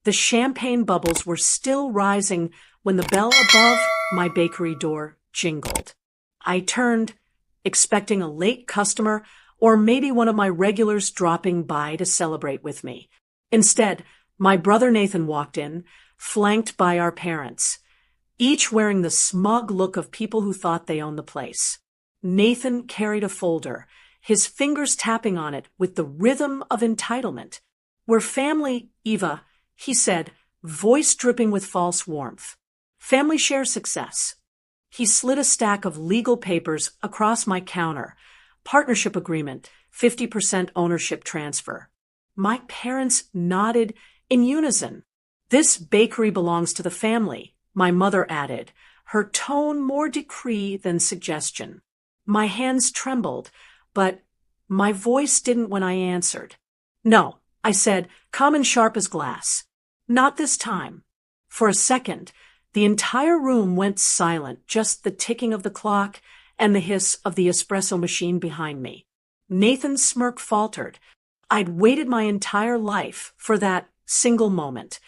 The champagne bubbles were still rising when the bell above my bakery door jingled. I turned, expecting a late customer or maybe one of my regulars dropping by to celebrate with me. Instead, my brother Nathan walked in, flanked by our parents, each wearing the smug look of people who thought they owned the place. Nathan carried a folder, his fingers tapping on it with the rhythm of entitlement. "We're family, Eva," he said, voice dripping with false warmth. "Family share success." He slid a stack of legal papers across my counter. Partnership agreement, 50% ownership transfer. My parents nodded in unison. "This bakery belongs to the family," my mother added, her tone more decree than suggestion. My hands trembled, but my voice didn't when I answered. "No," I said, calm and sharp as glass. "Not this time." For a second, the entire room went silent, just the ticking of the clock and the hiss of the espresso machine behind me. Nathan's smirk faltered. I'd waited my entire life for that single moment.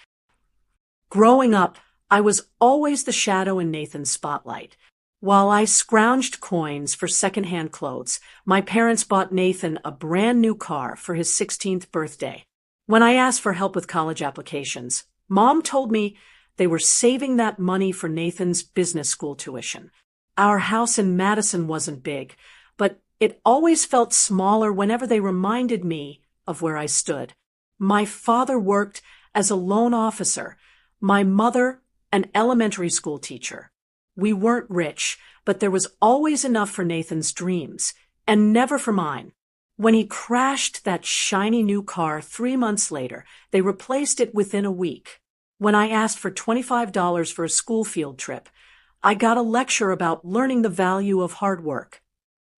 Growing up, I was always the shadow in Nathan's spotlight. While I scrounged coins for secondhand clothes, my parents bought Nathan a brand new car for his 16th birthday. When I asked for help with college applications, Mom told me they were saving that money for Nathan's business school tuition. Our house in Madison wasn't big, but it always felt smaller whenever they reminded me of where I stood. My father worked as a loan officer, my mother an elementary school teacher. We weren't rich, but there was always enough for Nathan's dreams, and never for mine. When he crashed that shiny new car 3 months later, they replaced it within a week. When I asked for $25 for a school field trip, I got a lecture about learning the value of hard work.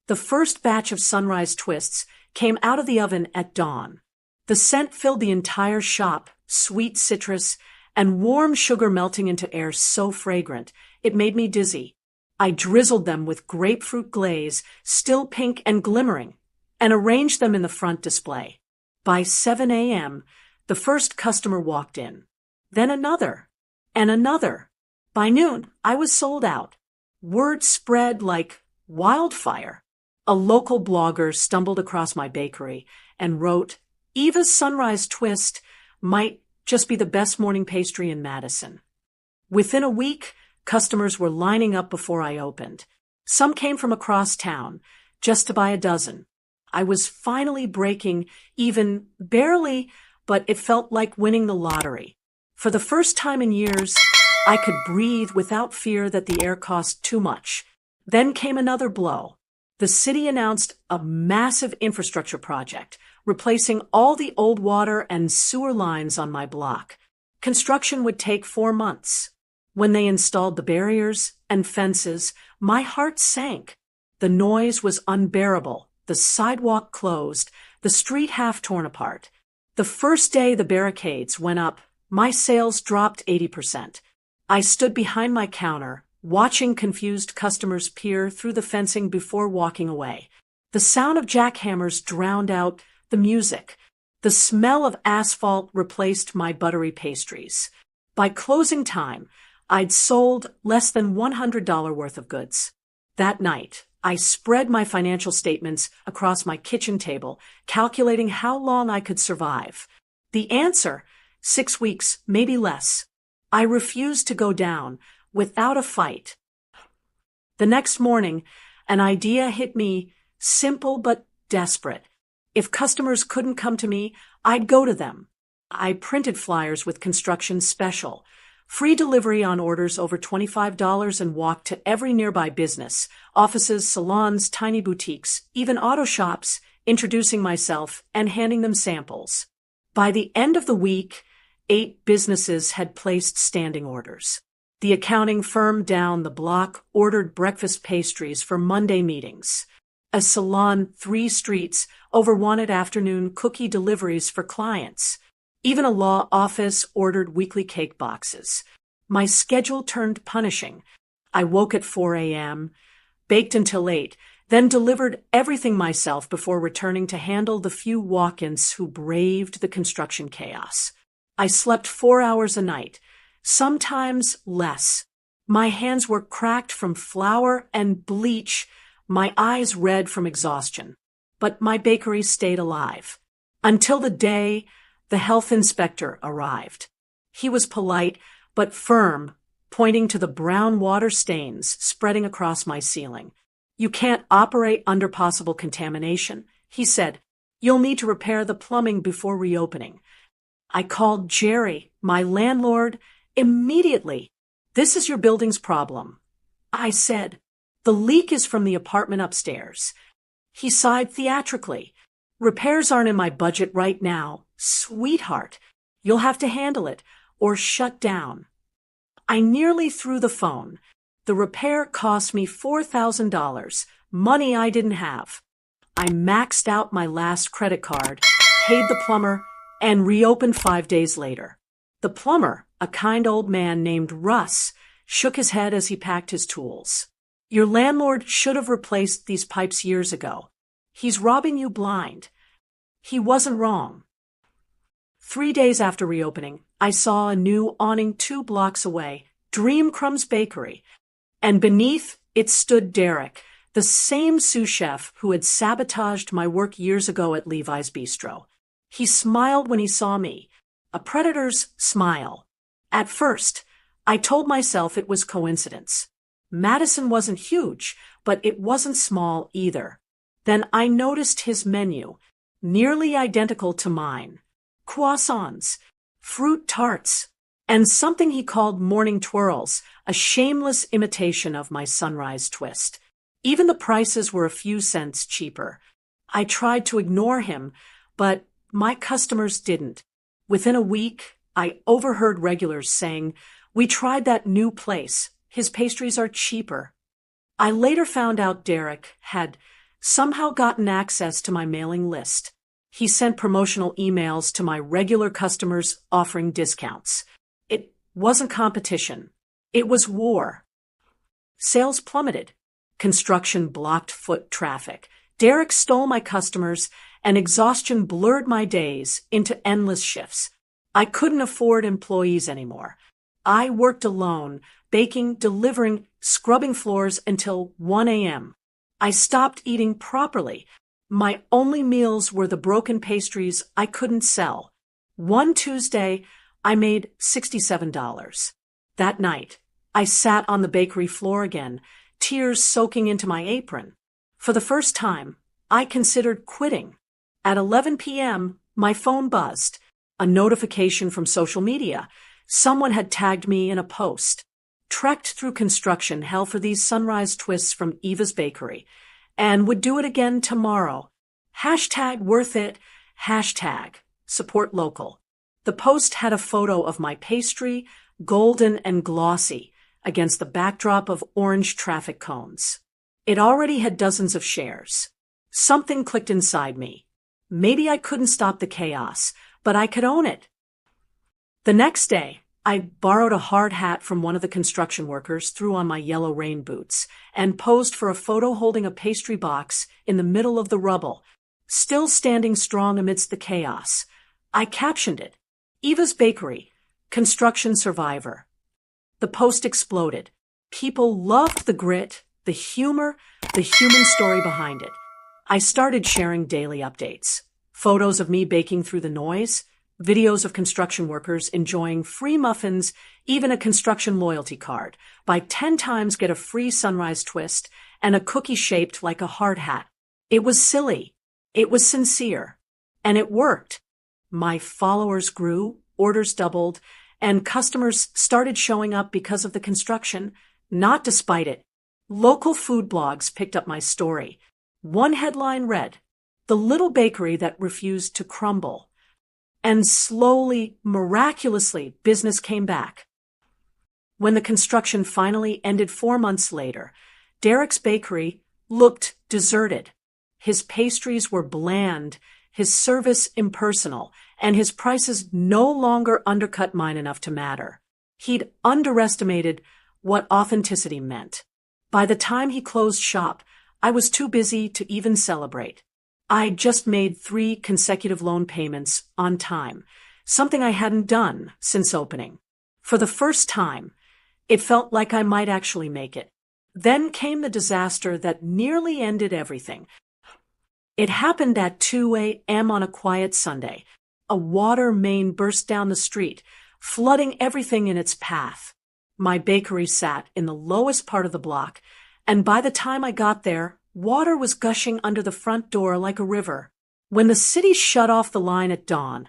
The first batch of sunrise twists came out of the oven at dawn. The scent filled the entire shop, sweet citrus and warm sugar melting into air so fragrant, it made me dizzy. I drizzled them with grapefruit glaze, still pink and glimmering, and arranged them in the front display. By 7 a.m., the first customer walked in. Then another, and another. By noon, I was sold out. Word spread like wildfire. A local blogger stumbled across my bakery and wrote, "Eva's Sunrise Twist might just be the best morning pastry in Madison." Within a week, customers were lining up before I opened. Some came from across town, just to buy a dozen. I was finally breaking even, barely, but it felt like winning the lottery. For the first time in years, I could breathe without fear that the air cost too much. Then came another blow. The city announced a massive infrastructure project, replacing all the old water and sewer lines on my block. Construction would take 4 months. When they installed the barriers and fences, my heart sank. The noise was unbearable, the sidewalk closed, the street half torn apart. The first day the barricades went up, my sales dropped 80%. I stood behind my counter, watching confused customers peer through the fencing before walking away. The sound of jackhammers drowned out the music. The smell of asphalt replaced my buttery pastries. By closing time, I'd sold less than $100 worth of goods. That night, I spread my financial statements across my kitchen table, calculating how long I could survive. The answer, 6 weeks, maybe less. I refused to go down without a fight. The next morning, an idea hit me, simple but desperate. If customers couldn't come to me, I'd go to them. I printed flyers with construction special, free delivery on orders over $25, and walked to every nearby business, offices, salons, tiny boutiques, even auto shops, introducing myself and handing them samples. By the end of the week, 8 businesses had placed standing orders. The accounting firm down the block ordered breakfast pastries for Monday meetings. A salon 3 streets over wanted afternoon cookie deliveries for clients. Even a law office ordered weekly cake boxes. My schedule turned punishing. I woke at 4 a.m., baked until 8, then delivered everything myself before returning to handle the few walk-ins who braved the construction chaos. I slept 4 hours a night, sometimes less. My hands were cracked from flour and bleach, my eyes red from exhaustion. But my bakery stayed alive. Until the day the health inspector arrived. He was polite, but firm, pointing to the brown water stains spreading across my ceiling. "You can't operate under possible contamination," he said. "You'll need to repair the plumbing before reopening." I called Jerry, my landlord, immediately. "This is your building's problem," I said. "The leak is from the apartment upstairs." He sighed theatrically. "Repairs aren't in my budget right now, sweetheart. You'll have to handle it or shut down." I nearly threw the phone. The repair cost me $4,000, money I didn't have. I maxed out my last credit card, paid the plumber, and reopened 5 days later. The plumber, a kind old man named Russ, shook his head as he packed his tools. "Your landlord should have replaced these pipes years ago. He's robbing you blind." He wasn't wrong. 3 days after reopening, I saw a new awning 2 blocks away, Dream Crumbs Bakery, and beneath it stood Derek, the same sous chef who had sabotaged my work years ago at Levi's Bistro. He smiled when he saw me, a predator's smile. At first, I told myself it was coincidence. Madison wasn't huge, but it wasn't small either. Then I noticed his menu, nearly identical to mine. Croissants, fruit tarts, and something he called morning twirls, a shameless imitation of my sunrise twist. Even the prices were a few cents cheaper. I tried to ignore him, but my customers didn't. Within a week, I overheard regulars saying, "We tried that new place. His pastries are cheaper." I later found out Derek had somehow gotten access to my mailing list. He sent promotional emails to my regular customers offering discounts. It wasn't competition. It was war. Sales plummeted. Construction blocked foot traffic. Derek stole my customers, and exhaustion blurred my days into endless shifts. I couldn't afford employees anymore. I worked alone, baking, delivering, scrubbing floors until 1 a.m. I stopped eating properly. My only meals were the broken pastries I couldn't sell. One Tuesday, I made $67. That night, I sat on the bakery floor again, tears soaking into my apron. For the first time, I considered quitting. At 11 p.m., my phone buzzed. A notification from social media. Someone had tagged me in a post. "Trekked through construction hell for these sunrise twists from Eva's Bakery, and would do it again tomorrow. Hashtag worth it, hashtag support local." The post had a photo of my pastry, golden and glossy, against the backdrop of orange traffic cones. It already had dozens of shares. Something clicked inside me. Maybe I couldn't stop the chaos, but I could own it. The next day, I borrowed a hard hat from one of the construction workers, threw on my yellow rain boots, and posed for a photo holding a pastry box in the middle of the rubble, still standing strong amidst the chaos. I captioned it, "Eva's Bakery, Construction Survivor." The post exploded. People loved the grit, the humor, the human story behind it. I started sharing daily updates. Photos of me baking through the noise, videos of construction workers enjoying free muffins, even a construction loyalty card. Buy 10 times, get a free sunrise twist, and a cookie shaped like a hard hat. It was silly. It was sincere. And it worked. My followers grew, orders doubled, and customers started showing up because of the construction, not despite it. Local food blogs picked up my story. One headline read, "The little bakery that refused to crumble." And slowly, miraculously, business came back. When the construction finally ended 4 months later, Derek's bakery looked deserted. His pastries were bland, his service impersonal, and his prices no longer undercut mine enough to matter. He'd underestimated what authenticity meant. By the time he closed shop, I was too busy to even celebrate. I'd just made 3 consecutive loan payments on time, something I hadn't done since opening. For the first time, it felt like I might actually make it. Then came the disaster that nearly ended everything. It happened at 2 a.m. on a quiet Sunday. A water main burst down the street, flooding everything in its path. My bakery sat in the lowest part of the block, and by the time I got there, water was gushing under the front door like a river. When the city shut off the line at dawn,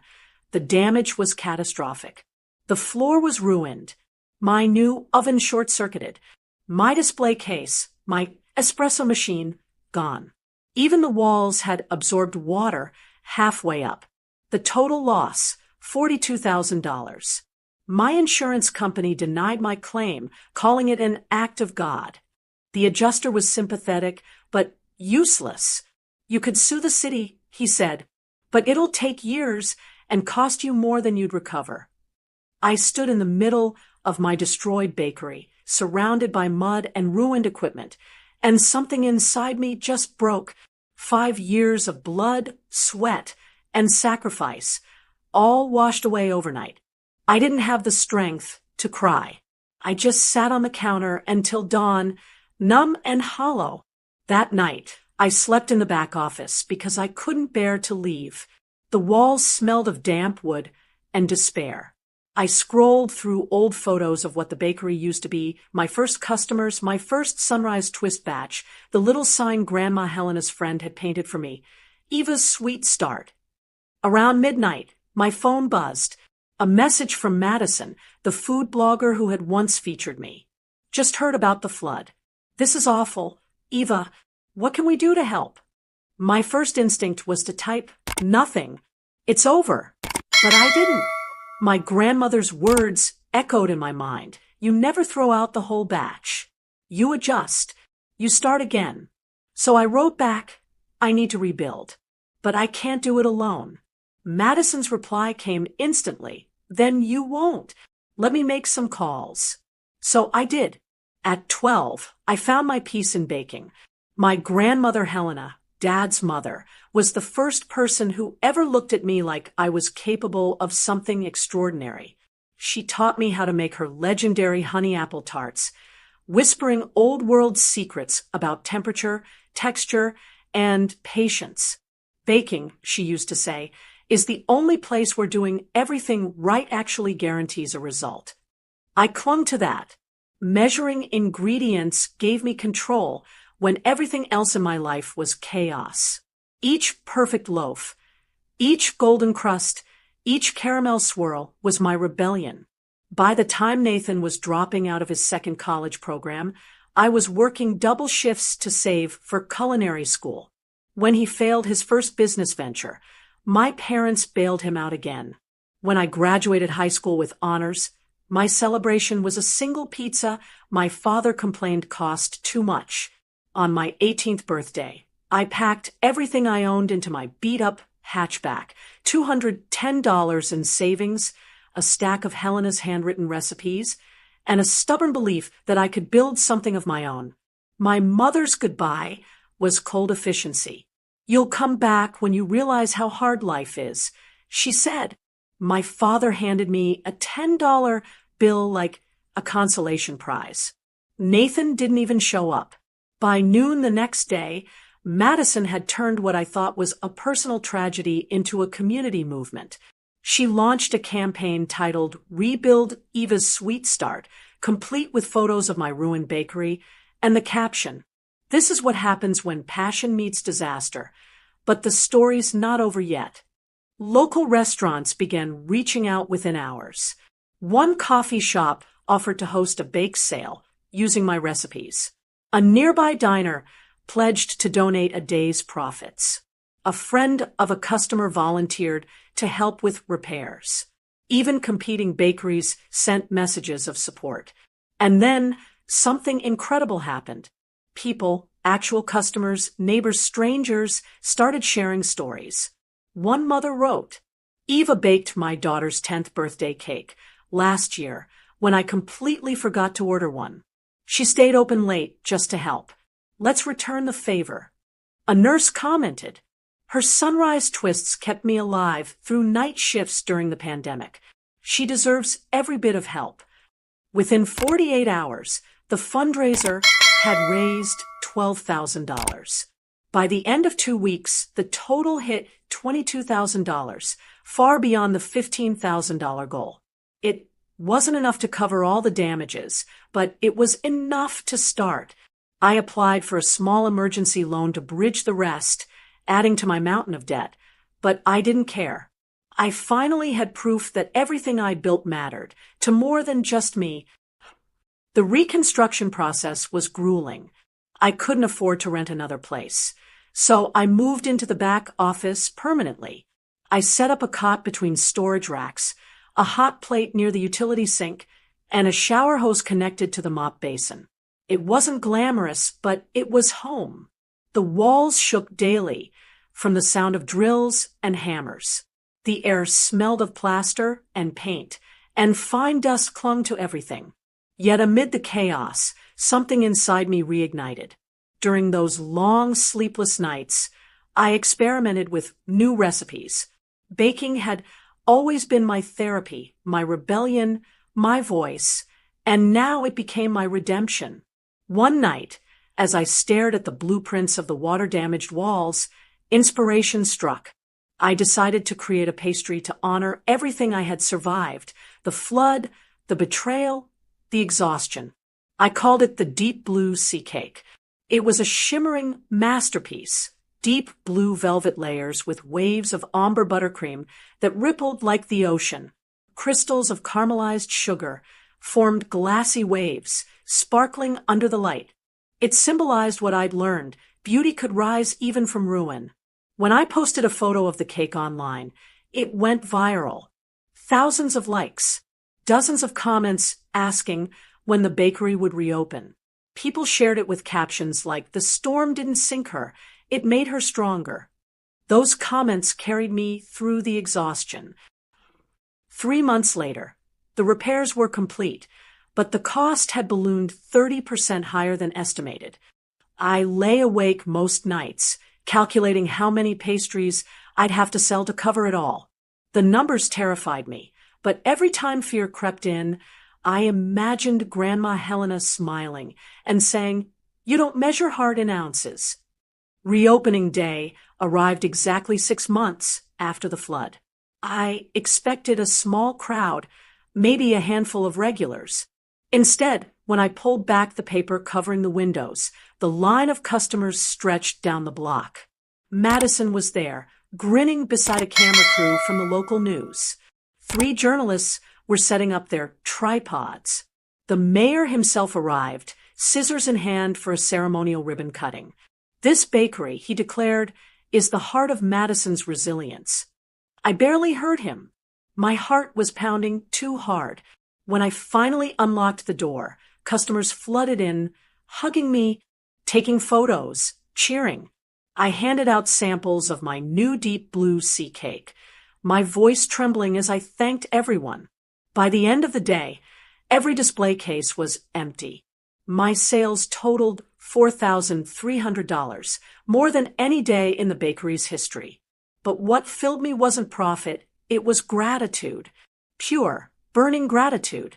the damage was catastrophic. The floor was ruined. My new oven short-circuited. My display case, my espresso machine, gone. Even the walls had absorbed water halfway up. The total loss, $42,000. My insurance company denied my claim, calling it an act of God. The adjuster was sympathetic, but useless. You could sue the city, he said, but it'll take years and cost you more than you'd recover. I stood in the middle of my destroyed bakery, surrounded by mud and ruined equipment, and something inside me just broke. 5 years of blood, sweat, and sacrifice, all washed away overnight. I didn't have the strength to cry. I just sat on the counter until dawn, numb and hollow. That night, I slept in the back office because I couldn't bear to leave. The walls smelled of damp wood and despair. I scrolled through old photos of what the bakery used to be, my first customers, my first sunrise twist batch, the little sign Grandma Helena's friend had painted for me, Eva's sweet start. Around midnight, my phone buzzed. A message from Madison, the food blogger who had once featured me. Just heard about the flood. This is awful. Eva, what can we do to help? My first instinct was to type, nothing. It's over. But I didn't. My grandmother's words echoed in my mind. You never throw out the whole batch. You adjust. You start again. So I wrote back, I need to rebuild. But I can't do it alone. Madison's reply came instantly. Then you won't. Let me make some calls. So I did. At 12, I found my peace in baking. My grandmother Helena, Dad's mother, was the first person who ever looked at me like I was capable of something extraordinary. She taught me how to make her legendary honey apple tarts, whispering old world secrets about temperature, texture, and patience. Baking, she used to say, is the only place where doing everything right actually guarantees a result. I clung to that. Measuring ingredients gave me control when everything else in my life was chaos. Each perfect loaf, each golden crust, each caramel swirl was my rebellion. By the time Nathan was dropping out of his second college program, I was working double shifts to save for culinary school. When he failed his first business venture, my parents bailed him out again. When I graduated high school with honors, my celebration was a single pizza my father complained cost too much. On my 18th birthday, I packed everything I owned into my beat-up hatchback, $210 in savings, a stack of Helena's handwritten recipes, and a stubborn belief that I could build something of my own. My mother's goodbye was cold efficiency. You'll come back when you realize how hard life is, she said. My father handed me a $10 bill like a consolation prize. Nathan didn't even show up. By noon the next day, Madison had turned what I thought was a personal tragedy into a community movement. She launched a campaign titled Rebuild Eva's Sweet Start, complete with photos of my ruined bakery, and the caption, "This is what happens when passion meets disaster." But the story's not over yet. Local restaurants began reaching out within hours. One coffee shop offered to host a bake sale using my recipes. A nearby diner pledged to donate a day's profits. A friend of a customer volunteered to help with repairs. Even competing bakeries sent messages of support. And then something incredible happened. People, actual customers, neighbors, strangers, started sharing stories. One mother wrote, "Eva baked my daughter's 10th birthday cake last year when I completely forgot to order one. She stayed open late just to help. Let's return the favor." A nurse commented, Her sunrise twists kept me alive through night shifts during the pandemic. She deserves every bit of help. Within 48 hours, the fundraiser had raised $12,000. By the end of 2 weeks, the total hit $22,000, far beyond the $15,000 goal. It wasn't enough to cover all the damages, but it was enough to start. I applied for a small emergency loan to bridge the rest, adding to my mountain of debt, but I didn't care. I finally had proof that everything I built mattered, to more than just me. The reconstruction process was grueling. I couldn't afford to rent another place, so I moved into the back office permanently. I set up a cot between storage racks, a hot plate near the utility sink, and a shower hose connected to the mop basin. It wasn't glamorous, but it was home. The walls shook daily from the sound of drills and hammers. The air smelled of plaster and paint, and fine dust clung to everything. Yet amid the chaos, something inside me reignited. During those long, sleepless nights, I experimented with new recipes. Baking had always been my therapy, my rebellion, my voice, and now it became my redemption. One night, as I stared at the blueprints of the water-damaged walls, inspiration struck. I decided to create a pastry to honor everything I had survived: the flood, the betrayal, the exhaustion. I called it the Deep Blue Sea Cake. It was a shimmering masterpiece, deep blue velvet layers with waves of amber buttercream that rippled like the ocean. Crystals of caramelized sugar formed glassy waves, sparkling under the light. It symbolized what I'd learned: beauty could rise even from ruin. When I posted a photo of the cake online, it went viral. Thousands of likes, dozens of comments asking when the bakery would reopen. People shared it with captions like, "The storm didn't sink her, it made her stronger." Those comments carried me through the exhaustion. 3 months later, the repairs were complete, but the cost had ballooned 30% higher than estimated. I lay awake most nights, calculating how many pastries I'd have to sell to cover it all. The numbers terrified me, but every time fear crept in, I imagined Grandma Helena smiling and saying, "You don't measure hard in ounces." Reopening day arrived exactly 6 months after the flood. I expected a small crowd, maybe a handful of regulars. Instead, when I pulled back the paper covering the windows, the line of customers stretched down the block. Madison was there, grinning beside a camera crew from the local news. 3 journalists were setting up their tripods. The mayor himself arrived, scissors in hand for a ceremonial ribbon cutting. "This bakery," he declared, "is the heart of Madison's resilience." I barely heard him. My heart was pounding too hard. When I finally unlocked the door, customers flooded in, hugging me, taking photos, cheering. I handed out samples of my new deep blue sea cake, my voice trembling as I thanked everyone. By the end of the day, every display case was empty. My sales totaled $4,300, more than any day in the bakery's history. But what filled me wasn't profit, it was gratitude. Pure, burning gratitude.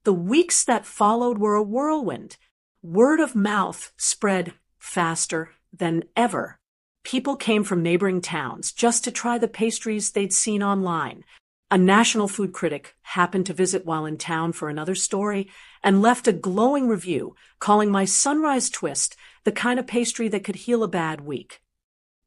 The weeks that followed were a whirlwind. Word of mouth spread faster than ever. People came from neighboring towns just to try the pastries they'd seen online. A national food critic happened to visit while in town for another story and left a glowing review, calling my sunrise twist the kind of pastry that could heal a bad week.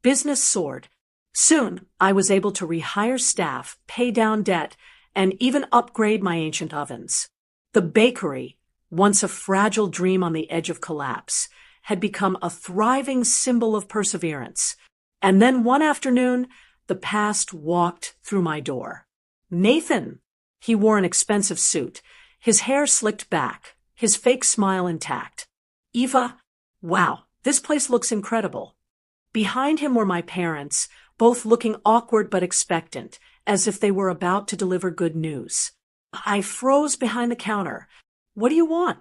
Business soared. Soon, I was able to rehire staff, pay down debt, and even upgrade my ancient ovens. The bakery, once a fragile dream on the edge of collapse, had become a thriving symbol of perseverance. And then one afternoon, the past walked through my door. Nathan! He wore an expensive suit, his hair slicked back, his fake smile intact. Eva, wow, this place looks incredible. Behind him were my parents, both looking awkward but expectant, as if they were about to deliver good news. I froze behind the counter. "What do you want?"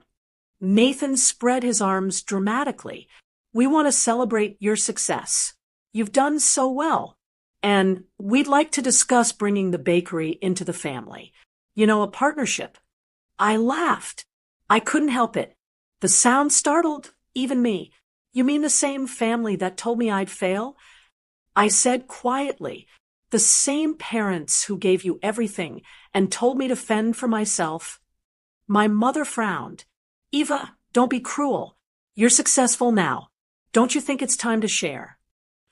Nathan spread his arms dramatically. "We want to celebrate your success. You've done so well. And we'd like to discuss bringing the bakery into the family. A partnership. I laughed. I couldn't help it. The sound startled even me. You mean the same family that told me I'd fail? I said quietly, the same parents who gave you everything and told me to fend for myself. My mother frowned. Eva, don't be cruel. You're successful now. Don't you think it's time to share?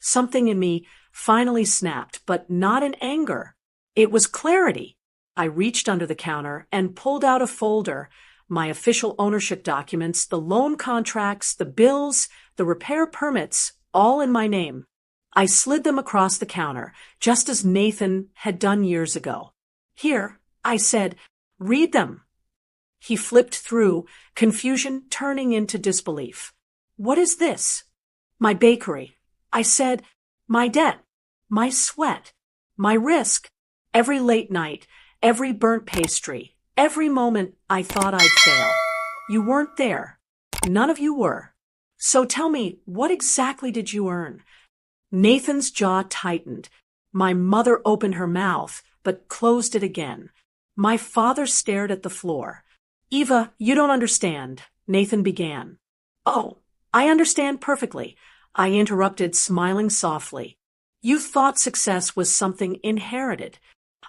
Something in me finally snapped, but not in anger. It was clarity. I reached under the counter and pulled out a folder, my official ownership documents, the loan contracts, the bills, the repair permits, all in my name. I slid them across the counter, just as Nathan had done years ago. Here, I said, read them. He flipped through, confusion turning into disbelief. What is this? My bakery. I said, my debt, my sweat, my risk, every late night, every burnt pastry, every moment I thought I'd fail. You weren't there. None of you were. So tell me, what exactly did you earn? Nathan's jaw tightened. My mother opened her mouth, but closed it again. My father stared at the floor. Eva, you don't understand, Nathan began. Oh, I understand perfectly, I interrupted, smiling softly. You thought success was something inherited.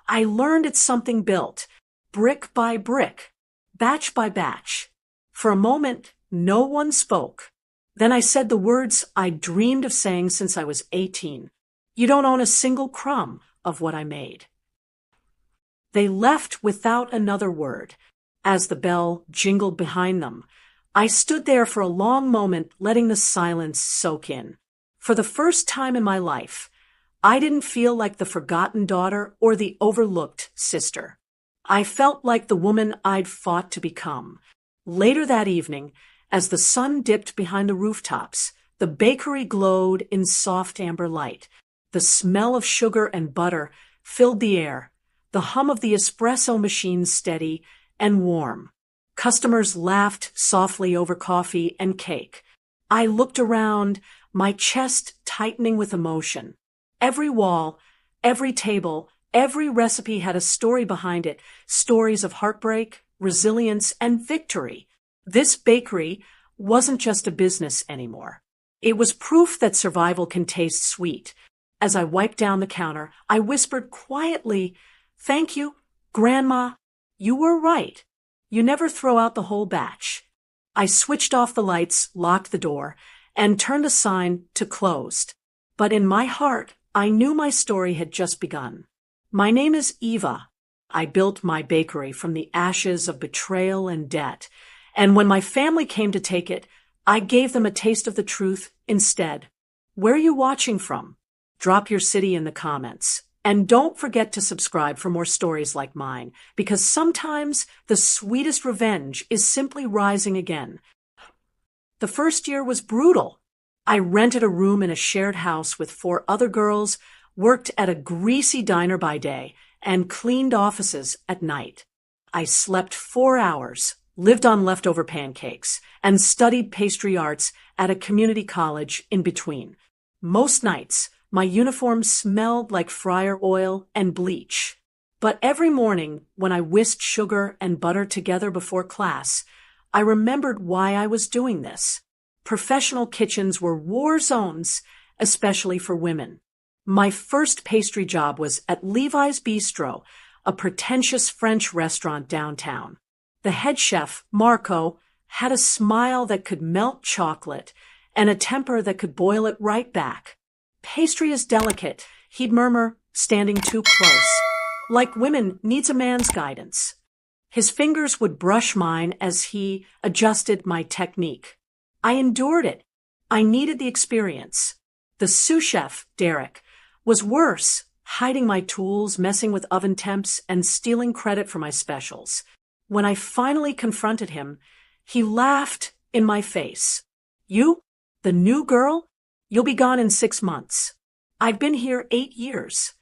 I learned it's something built, brick by brick, batch by batch. For a moment, no one spoke. Then I said the words I'd dreamed of saying since I was 18. You don't own a single crumb of what I made. They left without another word. As the bell jingled behind them, I stood there for a long moment, letting the silence soak in. For the first time in my life, I didn't feel like the forgotten daughter or the overlooked sister. I felt like the woman I'd fought to become. Later that evening, as the sun dipped behind the rooftops, the bakery glowed in soft amber light. The smell of sugar and butter filled the air, the hum of the espresso machine steady and warm. Customers laughed softly over coffee and cake. I looked around, my chest tightening with emotion. Every wall, every table, every recipe had a story behind it, stories of heartbreak, resilience, and victory. This bakery wasn't just a business anymore. It was proof that survival can taste sweet. As I wiped down the counter, I whispered quietly, "Thank you, Grandma. You were right. You never throw out the whole batch." I switched off the lights, locked the door, and turned a sign to closed. But in my heart, I knew my story had just begun. My name is Eva. I built my bakery from the ashes of betrayal and debt. And when my family came to take it, I gave them a taste of the truth instead. Where are you watching from? Drop your city in the comments. And don't forget to subscribe for more stories like mine, because sometimes the sweetest revenge is simply rising again. The first year was brutal. I rented a room in a shared house with 4 other girls, worked at a greasy diner by day, and cleaned offices at night. I slept 4 hours, lived on leftover pancakes, and studied pastry arts at a community college in between. Most nights, my uniform smelled like fryer oil and bleach. But every morning, when I whisked sugar and butter together before class, I remembered why I was doing this. Professional kitchens were war zones, especially for women. My first pastry job was at Levi's Bistro, a pretentious French restaurant downtown. The head chef, Marco, had a smile that could melt chocolate and a temper that could boil it right back. "Pastry is delicate," he'd murmur, standing too close. "Like women, needs a man's guidance." His fingers would brush mine as he adjusted my technique. I endured it. I needed the experience. The sous chef, Derek, was worse, hiding my tools, messing with oven temps, and stealing credit for my specials. When I finally confronted him, he laughed in my face. "You? The new girl? You'll be gone in 6 months. I've been here 8 years."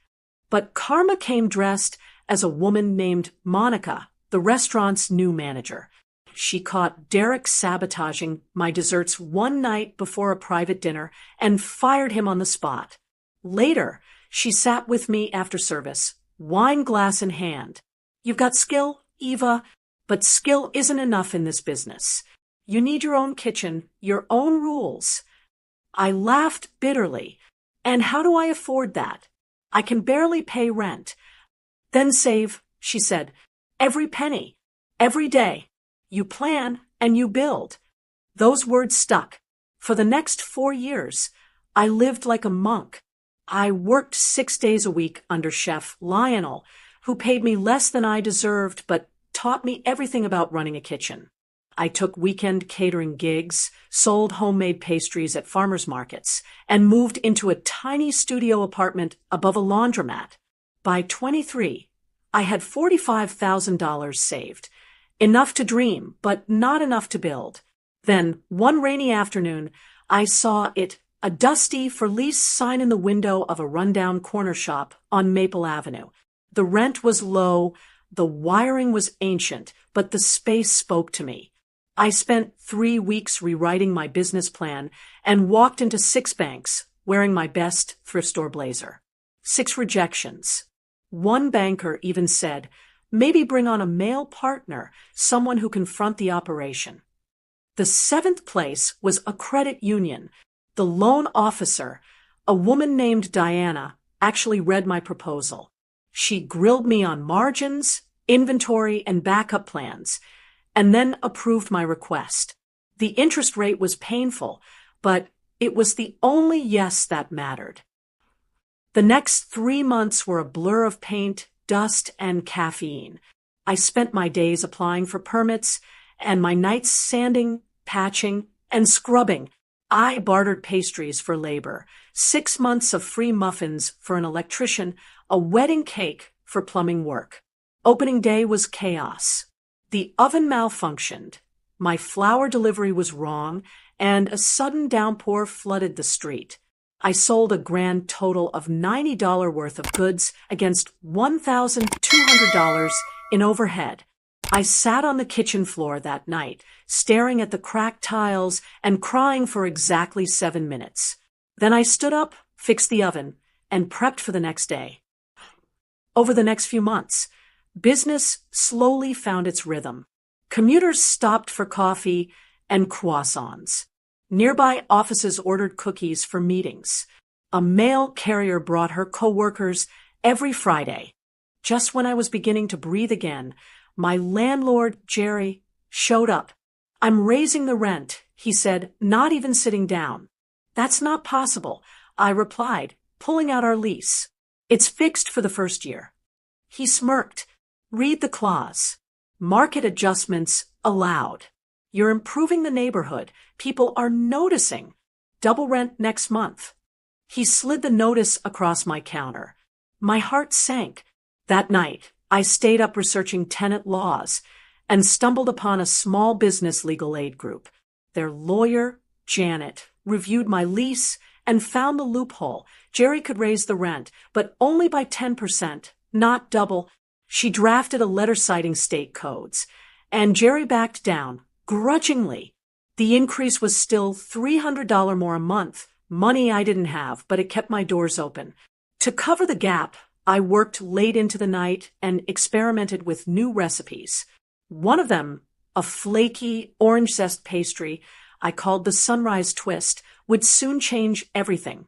But karma came dressed as a woman named Monica, the restaurant's new manager. She caught Derek sabotaging my desserts one night before a private dinner and fired him on the spot. Later, she sat with me after service, wine glass in hand. "You've got skill, Eva, but skill isn't enough in this business. You need your own kitchen, your own rules." I laughed bitterly. "And how do I afford that? I can barely pay rent." "Then save," she said, "every penny, every day. You plan and you build." Those words stuck. For the next 4 years, I lived like a monk. I worked 6 days a week under Chef Lionel, who paid me less than I deserved but taught me everything about running a kitchen. I took weekend catering gigs, sold homemade pastries at farmers markets, and moved into a tiny studio apartment above a laundromat. By 23, I had $45,000 saved. Enough to dream, but not enough to build. Then, one rainy afternoon, I saw a dusty for lease sign in the window of a rundown corner shop on Maple Avenue. The rent was low, the wiring was ancient, but the space spoke to me. I spent 3 weeks rewriting my business plan and walked into 6 banks wearing my best thrift store blazer. 6 rejections. One banker even said, "Maybe bring on a male partner, someone who can front the operation." The 7th place was a credit union. The loan officer, a woman named Diana, actually read my proposal. She grilled me on margins, inventory, and backup plans, and then approved my request. The interest rate was painful, but it was the only yes that mattered. The next 3 months were a blur of paint, dust, and caffeine. I spent my days applying for permits and my nights sanding, patching, and scrubbing. I bartered pastries for labor, 6 months of free muffins for an electrician, a wedding cake for plumbing work. Opening day was chaos. The oven malfunctioned, my flour delivery was wrong, and a sudden downpour flooded the street. I sold a grand total of $90 worth of goods against $1,200 in overhead. I sat on the kitchen floor that night, staring at the cracked tiles and crying for exactly 7 minutes. Then I stood up, fixed the oven, and prepped for the next day. Over the next few months, business slowly found its rhythm. Commuters stopped for coffee and croissants. Nearby offices ordered cookies for meetings. A mail carrier brought her coworkers every Friday. Just when I was beginning to breathe again, my landlord, Jerry, showed up. "I'm raising the rent," he said, not even sitting down. "That's not possible," I replied, pulling out our lease. "It's fixed for the first year." He smirked. "Read the clause. Market adjustments allowed. You're improving the neighborhood. People are noticing. Double rent next month." He slid the notice across my counter. My heart sank. That night, I stayed up researching tenant laws and stumbled upon a small business legal aid group. Their lawyer, Janet, reviewed my lease and found the loophole. Jerry could raise the rent, but only by 10%, not double. She drafted a letter citing state codes, and Jerry backed down, grudgingly. The increase was still $300 more a month, money I didn't have, but it kept my doors open. To cover the gap, I worked late into the night and experimented with new recipes. One of them, a flaky orange zest pastry I called the Sunrise Twist, would soon change everything.